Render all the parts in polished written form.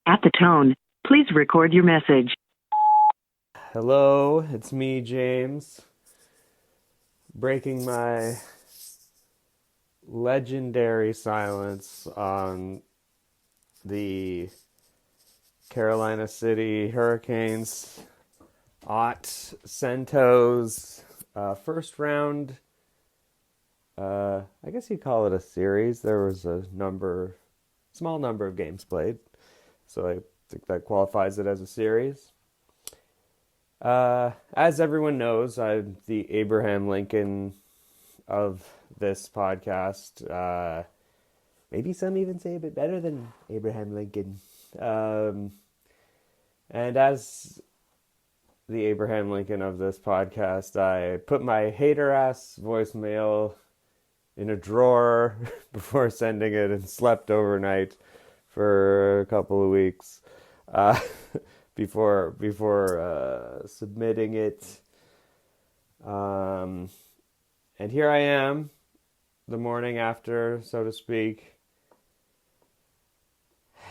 At the tone, please record your message. Hello, it's me, James, breaking my legendary silence on the Carolina City Hurricanes Ottawa Senators first round. I guess you'd call it a series. There was a small number of games played, so I think that qualifies it as a series. As everyone knows, I'm the Abraham Lincoln of this podcast. Maybe some even say a bit better than Abraham Lincoln. And as the Abraham Lincoln of this podcast, I put my hater ass voicemail in a drawer before sending it and slept overnight for a couple of weeks. Before submitting it. And here I am, the morning after, so to speak.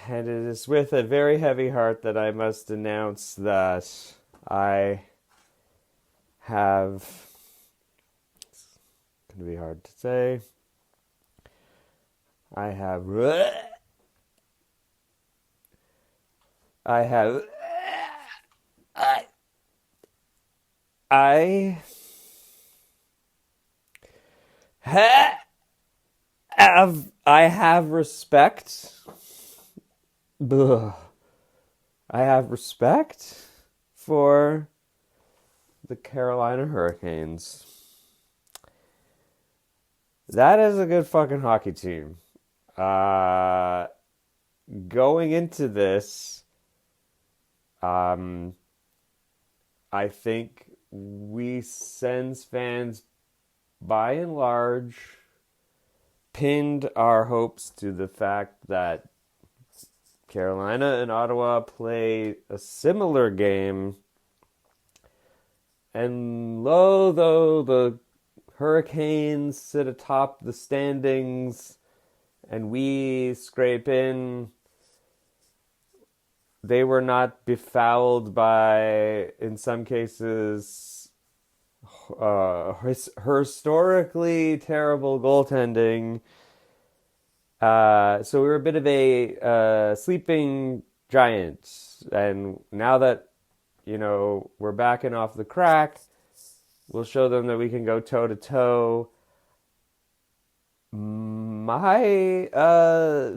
And it is with a very heavy heart that I must announce that I have, it's going to be hard to say, I have I have respect. Ugh. I have respect for the Carolina Hurricanes. That is a good fucking hockey team. Going into this, I think we Sens fans, by and large, pinned our hopes to the fact that Carolina and Ottawa play a similar game. And though the Hurricanes sit atop the standings and we scrape in, they were not befouled by, in some cases, historically terrible goaltending. So we were a bit of a sleeping giant. And now that, we're backing off the crack, we'll show them that we can go toe-to-toe. My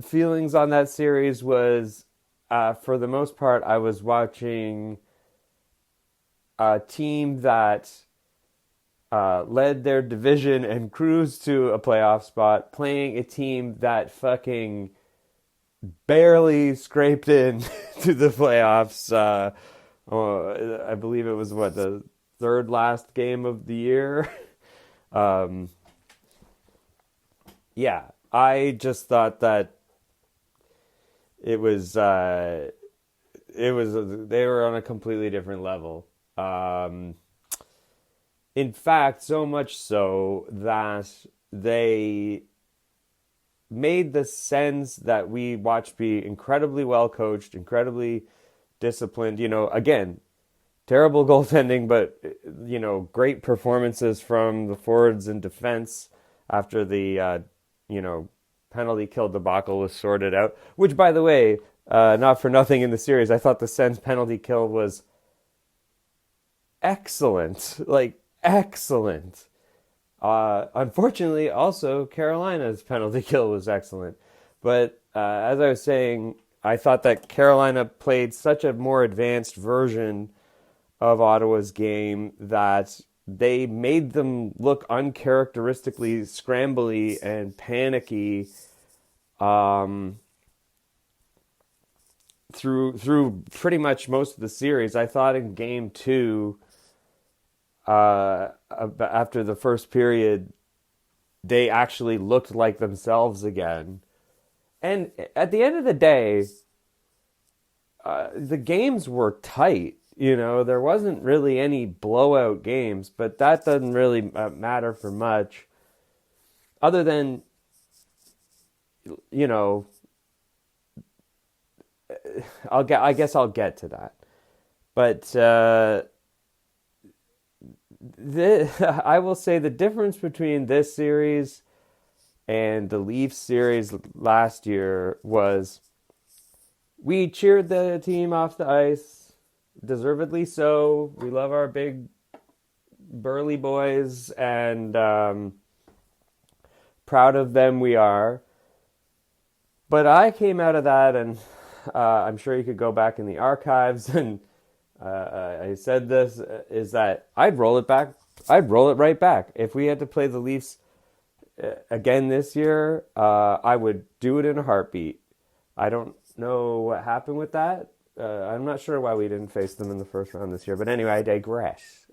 feelings on that series was, for the most part, I was watching a team that led their division and cruised to a playoff spot, playing a team that fucking barely scraped in to the playoffs. I believe it was, the third last game of the year? Yeah, I just thought that they were on a completely different level. In fact, so much so that they made the Sens that we watched be incredibly well coached, incredibly disciplined. Again, terrible goaltending, but great performances from the forwards and defense after the penalty kill debacle was sorted out. Which, by the way, not for nothing in the series, I thought the Sens penalty kill was excellent. Excellent. Unfortunately, also, Carolina's penalty kill was excellent. But as I was saying, I thought that Carolina played such a more advanced version of Ottawa's game that they made them look uncharacteristically scrambly and panicky through pretty much most of the series. I thought in game 2, after the first period, they actually looked like themselves again. And at the end of the day, the games were tight. There wasn't really any blowout games, but that doesn't really matter for much. Other than, I guess I'll get to that. But I will say the difference between this series and the Leafs series last year was we cheered the team off the ice, deservedly so. We love our big burly boys, and proud of them we are. But I came out of that, and I'm sure you could go back in the archives, and I said this, is that I'd roll it back. I'd roll it right back. If we had to play the Leafs again this year, I would do it in a heartbeat. I don't know what happened with that. I'm not sure why we didn't face them in the first round this year. But anyway, I digress.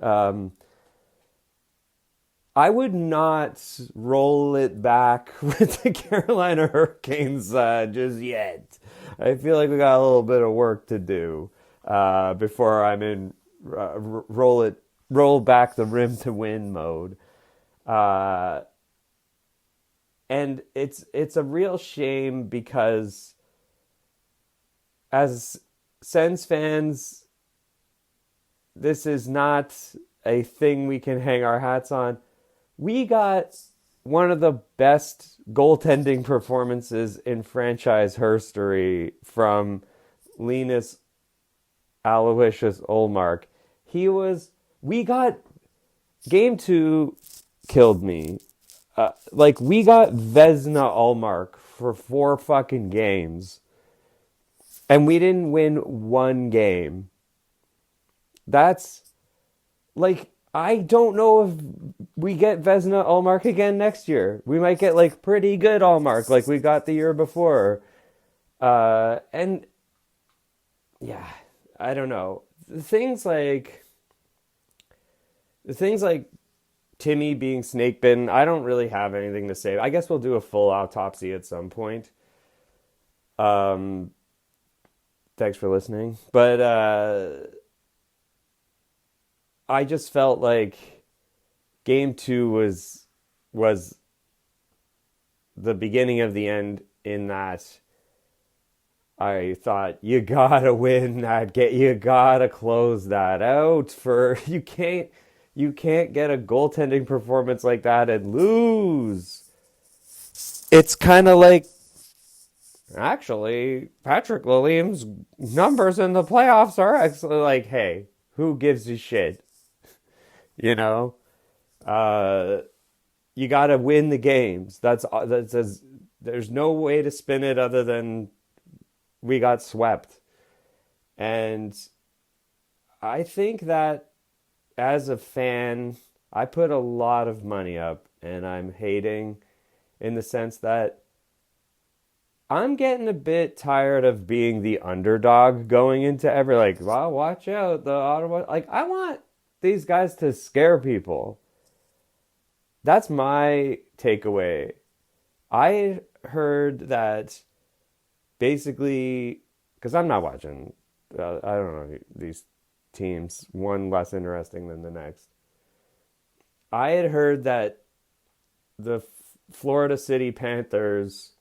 I would not roll it back with the Carolina Hurricanes just yet. I feel like we got a little bit of work to do before I'm in roll back the rim to win mode. And it's a real shame because as Sens fans, this is not a thing we can hang our hats on. We got one of the best goaltending performances in franchise history from Linus Aloysius Ullmark. We got game 2 killed me. We got Vezina Ullmark for 4 fucking games. And we didn't win 1 game. That's I don't know if we get Vezina Ullmark again next year. We might get pretty good Ullmark like we got the year before. And yeah, I don't know. The things like Timmy being snake bitten, I don't really have anything to say. I guess we'll do a full autopsy at some point. Thanks for listening. But I just felt like game 2 was the beginning of the end, in that I thought you gotta win that game. You gotta close that out. You can't get a goaltending performance like that and lose. It's kind of like, actually, Patrick Lilliam's numbers in the playoffs are actually hey, who gives a shit? You know, you got to win the games. That's there's no way to spin it other than we got swept. And I think that as a fan, I put a lot of money up, and I'm hating in the sense that I'm getting a bit tired of being the underdog going into every well, watch out, the Ottawa. I want these guys to scare people. That's my takeaway. I heard that basically, because I'm not watching, I don't know these teams, one less interesting than the next. I had heard that the Florida City Panthers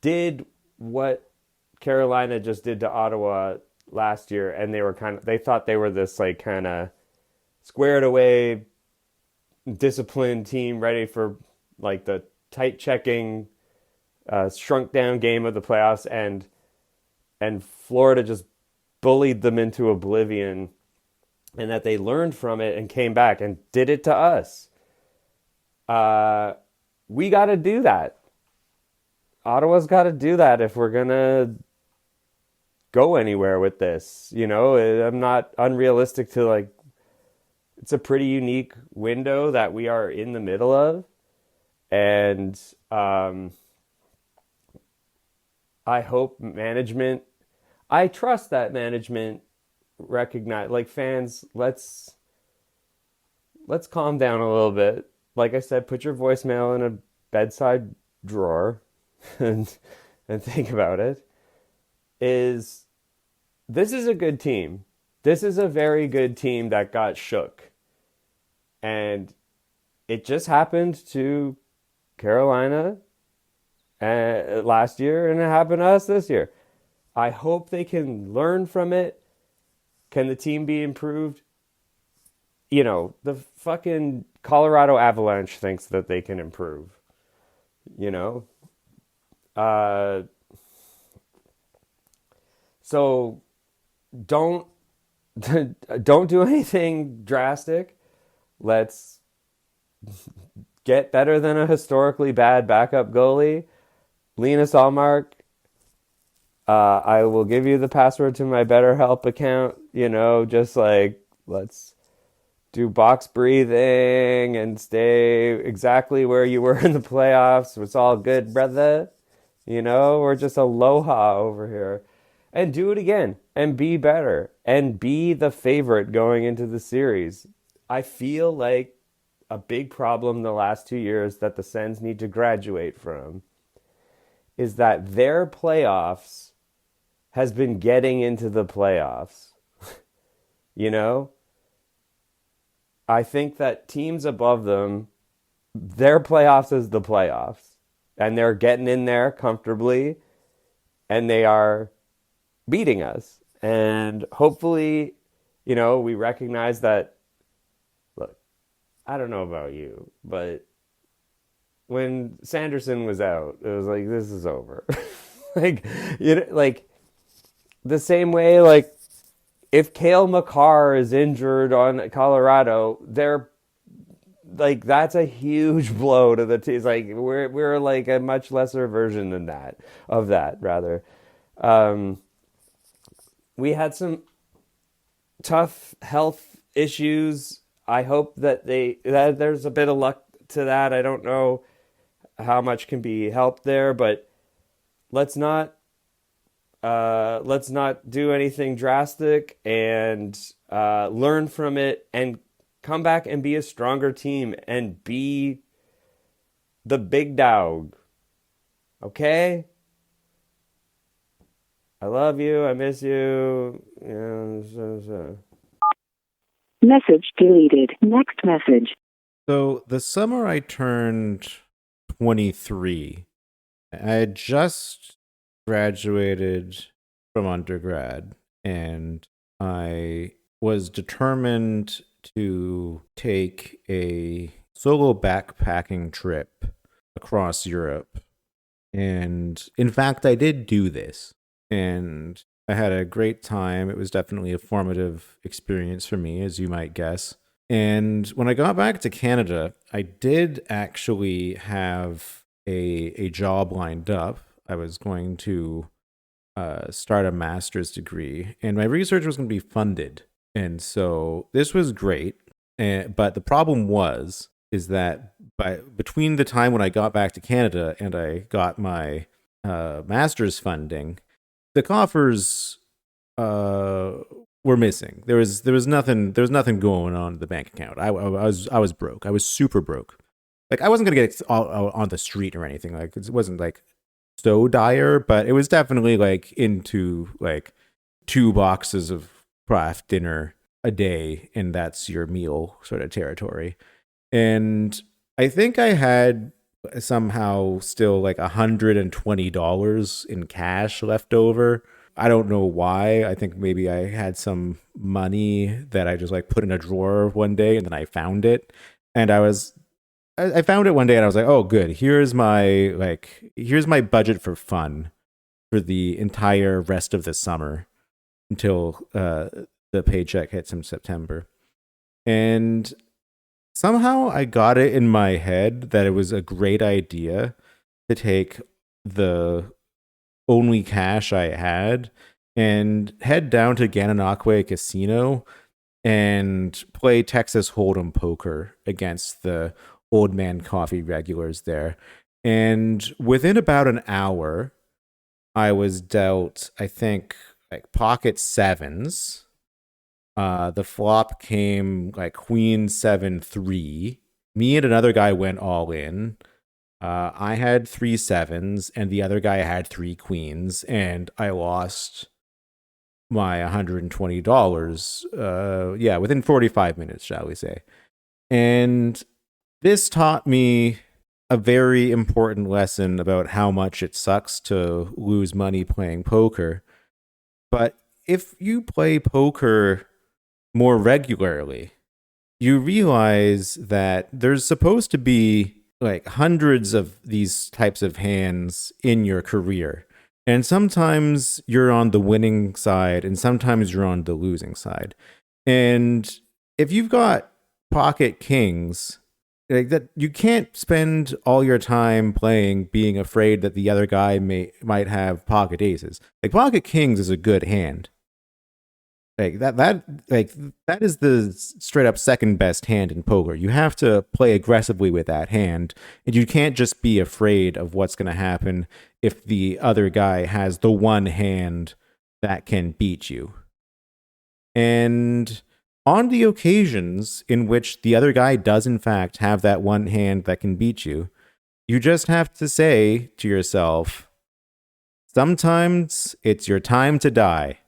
did what Carolina just did to Ottawa last year, and they thought they were this kind of squared away, disciplined team ready for the tight checking, shrunk down game of the playoffs, and Florida just bullied them into oblivion, and that they learned from it and came back and did it to us. We got to do that. Ottawa's got to do that if we're going to go anywhere with this. I'm not unrealistic to it's a pretty unique window that we are in the middle of. And I hope I trust that management recognize, fans, let's calm down a little bit. Like I said, put your voicemail in a bedside drawer and think about it. This is a good team. This is a very good team that got shook. And it just happened to Carolina last year, and it happened to us this year. I hope they can learn from it. Can the team be improved? The fucking Colorado Avalanche thinks that they can improve. You know, uh, so don't don't do anything drastic. Let's get better than a historically bad backup goalie. Linus Allmark, I will give you the password to my BetterHelp account. Just like let's do box breathing and stay exactly where you were in the playoffs. It's all good, brother. We're just aloha over here. And do it again and be better and be the favorite going into the series. I feel like a big problem the last 2 years that the Sens need to graduate from is that their playoffs has been getting into the playoffs. you know? I think that teams above them, their playoffs is the playoffs. And they're getting in there comfortably and they are beating us. And hopefully, we recognize that. Look, I don't know about you, but when Sanderson was out, it was like, this is over. Like the same way, like if Cale Makar is injured on Colorado, they're like that's a huge blow to the team. It's like we're like a much lesser version than that of that rather. We had some tough health issues. I hope that there's a bit of luck to that. I don't know how much can be helped there, but let's not do anything drastic and learn from it and come back and be a stronger team and be the big dog. Okay? I love you. I miss you. Message deleted. Next message. So the summer I turned 23, I had just graduated from undergrad and I was determined to take a solo backpacking trip across Europe. And in fact, I did do this. And I had a great time. It was definitely a formative experience for me, as you might guess. And when I got back to Canada, I did actually have a job lined up. I was going to start a master's degree, and my research was going to be funded. And so this was great. But the problem is that between the time when I got back to Canada and I got my master's funding, the coffers were missing. There was nothing going on in the bank account. I was broke. I was super broke. Like I wasn't gonna get all on the street or anything. Like it wasn't like so dire, but it was definitely like into like 2 boxes of craft dinner a day, and that's your meal sort of territory. And I think I had somehow still like $120 in cash left over. I don't know why. I think maybe I had some money that I just like put in a drawer one day and then I found it. And I found it one day and I was like, oh good, here's my budget for fun for the entire rest of the summer until the paycheck hits in September. And somehow I got it in my head that it was a great idea to take the only cash I had and head down to Gananoque Casino and play Texas Hold'em poker against the Old Man Coffee regulars there. And within about an hour, I was dealt, I think, like pocket sevens. The flop came like Queen 7-3. Me and another guy went all in. I had 3 sevens, and the other guy had 3 queens, and I lost my $120. Within 45 minutes, shall we say. And this taught me a very important lesson about how much it sucks to lose money playing poker. But if you play poker more regularly, you realize that there's supposed to be like hundreds of these types of hands in your career. And sometimes you're on the winning side and sometimes you're on the losing side. And if you've got pocket kings, like that, you can't spend all your time playing being afraid that the other guy might have pocket aces. Like pocket kings is a good hand. Like that is the straight up second best hand in poker. You have to play aggressively with that hand, and you can't just be afraid of what's going to happen if the other guy has the one hand that can beat you. And on the occasions in which the other guy does in fact have that one hand that can beat you, you just have to say to yourself, sometimes it's your time to die.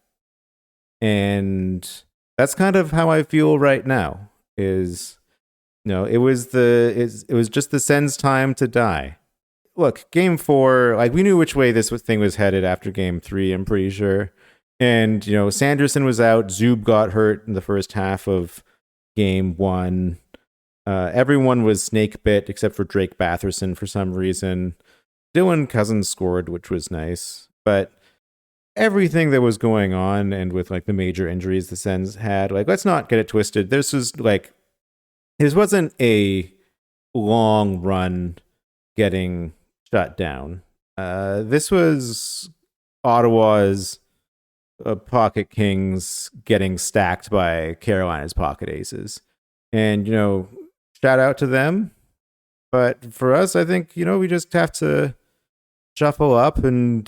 And that's kind of how I feel right now. It was just the Sens' time to die. Look, game 4, like we knew which way this thing was headed after game 3, I'm pretty sure. And, Sanderson was out. Zub got hurt in the first half of game 1. Everyone was snake bit except for Drake Batherson for some reason. Dylan Cousins scored, which was nice. But everything that was going on, and with like the major injuries the Sens had, like, let's not get it twisted. This wasn't a long run getting shut down. This was Ottawa's pocket kings getting stacked by Carolina's pocket aces. And, shout out to them. But for us, I think, we just have to shuffle up and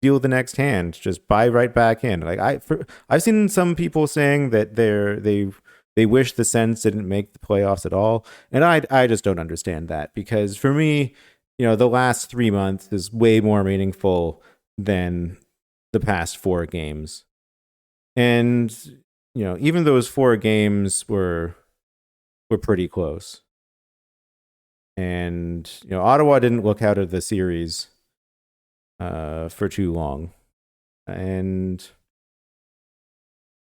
deal the next hand. Just buy right back in. Like I've seen some people saying that they wish the Sens didn't make the playoffs at all, and I just don't understand that, because for me, the last 3 months is way more meaningful than the past 4 games, and even those 4 games were pretty close, and Ottawa didn't look out of the series for too long. And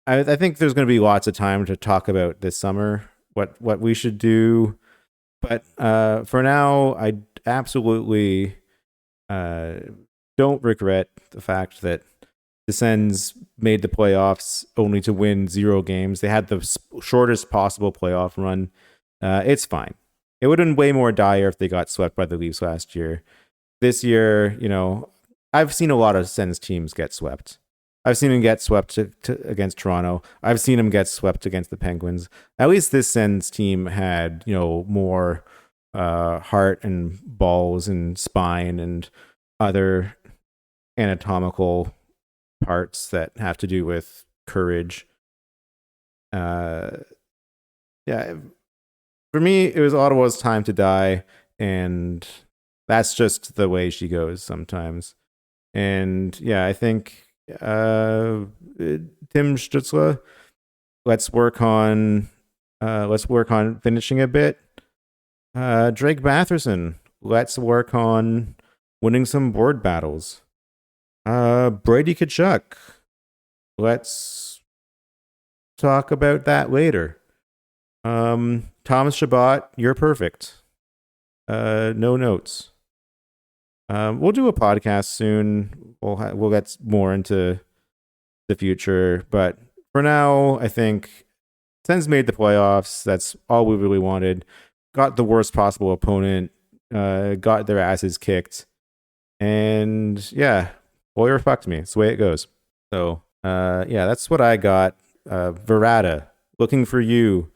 I think there's going to be lots of time to talk about this summer, what we should do. But for now, I absolutely don't regret the fact that the Sens made the playoffs only to win 0 games. They had the shortest possible playoff run. It's fine. It would have been way more dire if they got swept by the Leafs last year. This year, I've seen a lot of Sens teams get swept. I've seen them get swept against Toronto. I've seen them get swept against the Penguins. At least this Sens team had, more heart and balls and spine and other anatomical parts that have to do with courage. Yeah, for me, it was Ottawa's time to die, and that's just the way she goes sometimes. And yeah, I think Tim Stützle, let's work on finishing a bit. Drake Batherson, let's work on winning some board battles. Brady Tkachuk, let's talk about that later. Thomas Chabot, you're perfect. No notes. We'll do a podcast soon. We'll get more into the future, but for now, I think Sens made the playoffs. That's all we really wanted. Got the worst possible opponent. Got their asses kicked, and yeah, Boyer fucked me. It's the way it goes. So yeah, that's what I got. Varada, looking for you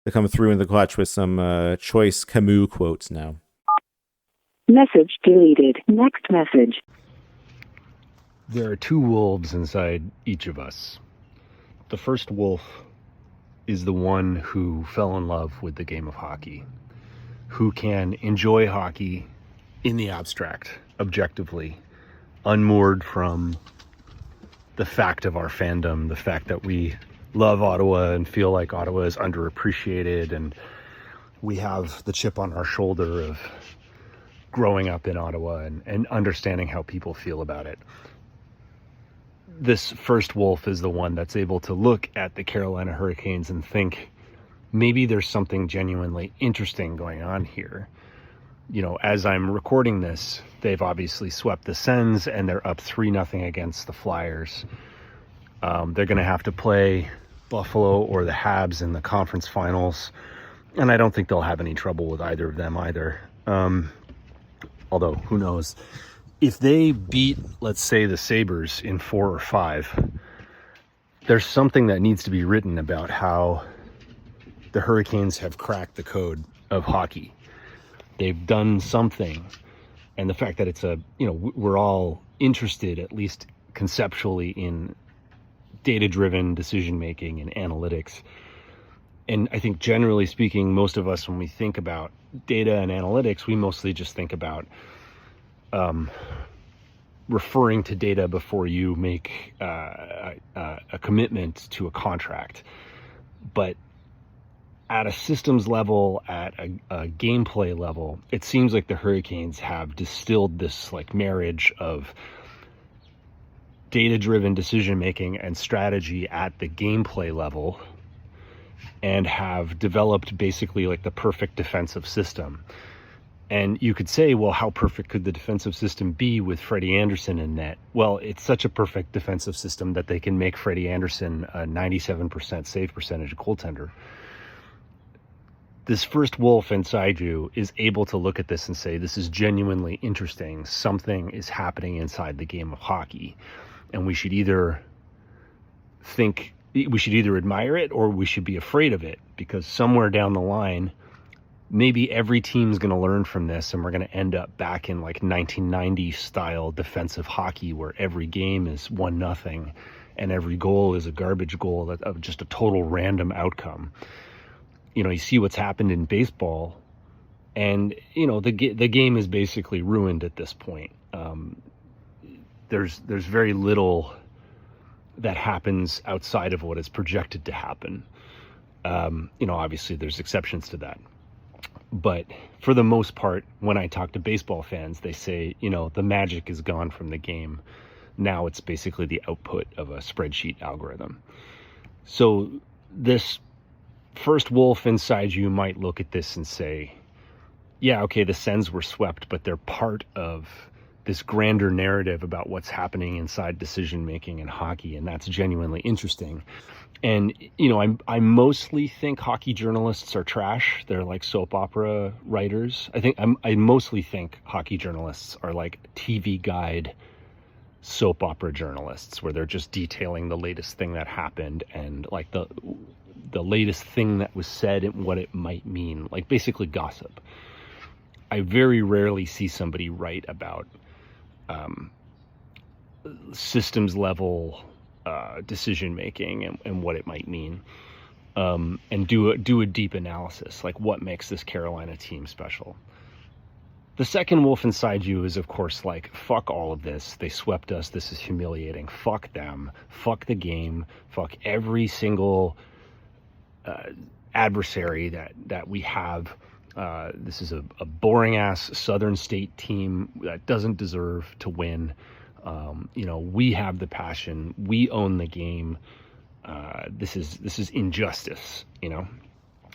to come through in the clutch with some choice Camus quotes now. Message deleted. Next message. There are 2 wolves inside each of us. The first wolf is the one who fell in love with the game of hockey, who can enjoy hockey in the abstract, objectively, unmoored from the fact of our fandom, the fact that we love Ottawa and feel like Ottawa is underappreciated, and we have the chip on our shoulder of growing up in Ottawa and understanding how people feel about it. this first wolf is the one that's able to look at the Carolina Hurricanes and think, maybe there's something genuinely interesting going on here. You know, as I'm recording this, they've obviously swept the Sens and they're up 3-0 against the Flyers. They're going to have to play Buffalo or the Habs in the conference finals, and I don't think they'll have any trouble with either of them either. Although, who knows? If they beat, let's say, the Sabres in 4 or 5, there's something that needs to be written about how the Hurricanes have cracked the code of hockey. They've done something, and the fact that it's we're all interested, at least conceptually, in data-driven decision-making and analytics. And I think generally speaking, most of us, when we think about data and analytics, we mostly just think about referring to data before you make a commitment to a contract. But at a systems level, at a gameplay level, it seems like the Hurricanes have distilled this like marriage of data-driven decision-making and strategy at the gameplay level, and have developed basically like the perfect defensive system. And you could say, well, how perfect could the defensive system be with Freddie Anderson in net? Well, it's such a perfect defensive system that they can make Freddie Anderson a 97% save percentage goaltender. This first wolf inside you is able to look at this and say, this is genuinely interesting. Something is happening inside the game of hockey. And we should either admire it or we should be afraid of it, because somewhere down the line, maybe every team's going to learn from this and we're going to end up back in like 1990 style defensive hockey where every game is 1-0 and every goal is a garbage goal of just a total random outcome. You know, you see what's happened in baseball, and you know the game is basically ruined at this point. There's very little that happens outside of what is projected to happen. Obviously there's exceptions to that. But for the most part, when I talk to baseball fans, they say, the magic is gone from the game. Now it's basically the output of a spreadsheet algorithm. So this first wolf inside you might look at this and say, yeah, okay, the Sens were swept, but they're part of this grander narrative about what's happening inside decision-making in hockey, and that's genuinely interesting. And, I mostly think hockey journalists are trash. They're like soap opera writers. I mostly think hockey journalists are like TV guide soap opera journalists, where they're just detailing the latest thing that happened and like the latest thing that was said and what it might mean, like basically gossip. I very rarely see somebody write about systems level decision making and what it might mean, and do a deep analysis, like what makes this Carolina team special. The second wolf inside you is, of course, like, fuck all of this. They swept us. This is humiliating. Fuck them. Fuck the game. Fuck every single adversary that we have. This is a boring ass Southern State team that doesn't deserve to win. We have the passion. We own the game. This is injustice,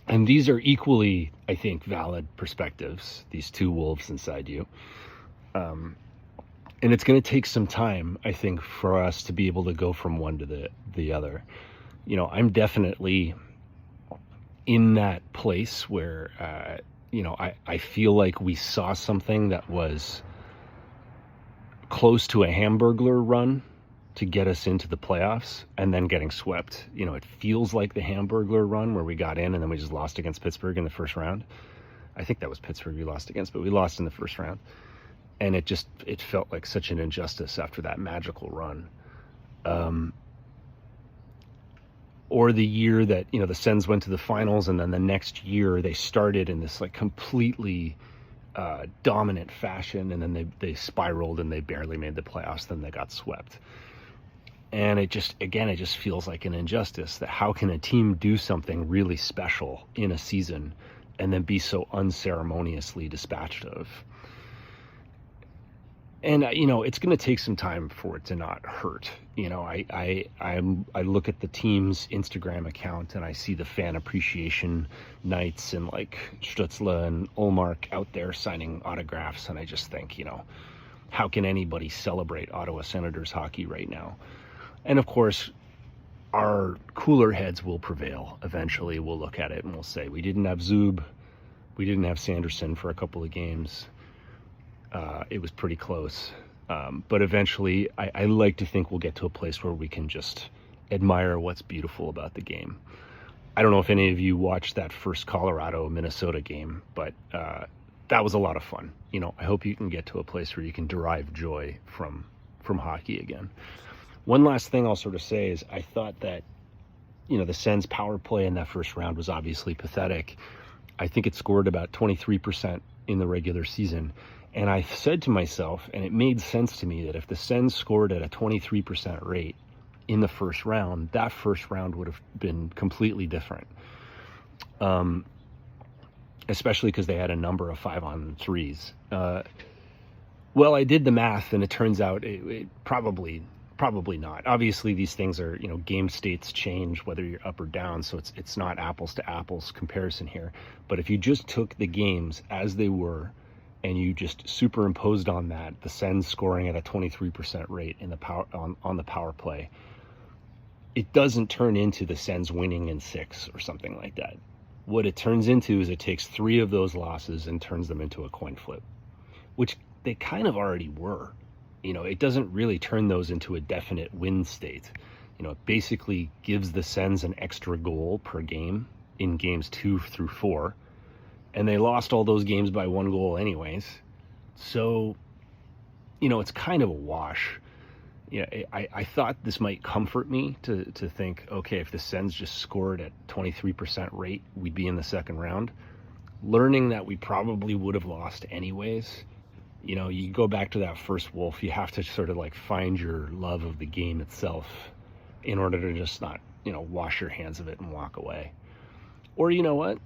And these are equally, I think, valid perspectives, these two wolves inside you. And it's going to take some time, I think, for us to be able to go from one to the other. I'm definitely in that place where, I feel like we saw something that was close to a Hamburglar run to get us into the playoffs and then getting swept. It feels like the Hamburglar run where we got in and then we just lost against Pittsburgh in the first round. I think that was Pittsburgh we lost against, but we lost in the first round. And it felt like such an injustice after that magical run. Or the year that, the Sens went to the finals, and then the next year they started in this like completely dominant fashion, and then they spiraled and they barely made the playoffs, then they got swept. And it just feels like an injustice that how can a team do something really special in a season and then be so unceremoniously dispatched of? And it's going to take some time for it to not hurt. I look at the team's Instagram account and I see the fan appreciation nights and like Stutzla and Olmark out there signing autographs, and I just think, how can anybody celebrate Ottawa Senators hockey right now? And of course, our cooler heads will prevail. Eventually, we'll look at it and we'll say, we didn't have Zub, we didn't have Sanderson for a couple of games. It was pretty close. But eventually, I like to think we'll get to a place where we can just admire what's beautiful about the game. I don't know if any of you watched that first Colorado-Minnesota game, but that was a lot of fun. I hope you can get to a place where you can derive joy from hockey again. One last thing I'll sort of say is I thought that, the Sens power play in that first round was obviously pathetic. I think it scored about 23% in the regular season. And I said to myself, and it made sense to me, that if the Sens scored at a 23% rate in the first round, that first round would have been completely different. Especially because they had a number of 5-on-3s. Well, I did the math, and it turns out it probably not. Obviously, these things are, game states change whether you're up or down, so it's not apples to apples comparison here. But if you just took the games as they were, and you just superimposed on that the Sens scoring at a 23% rate in the power on the power play, it doesn't turn into the Sens winning in 6 or something like that. What it turns into is it takes 3 of those losses and turns them into a coin flip, which they kind of already were. It doesn't really turn those into a definite win state. It basically gives the Sens an extra goal per game in games 2 through 4. And they lost all those games by 1 goal anyways. So, it's kind of a wash. I thought this might comfort me to think, okay, if the Sens just scored at 23% rate, we'd be in the second round. Learning that we probably would have lost anyways. You go back to that first Wolf, you have to sort of like find your love of the game itself in order to just not, wash your hands of it and walk away. Or you know what?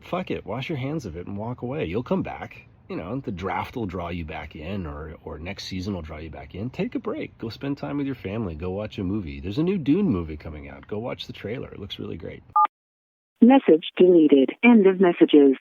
Fuck it, wash your hands of it and walk away. You'll come back. The draft will draw you back in, or next season will draw you back in. Take a break. Go spend time with your family. Go watch a movie. There's a new Dune movie coming out. Go watch the trailer. It looks really great. Message deleted. End of messages.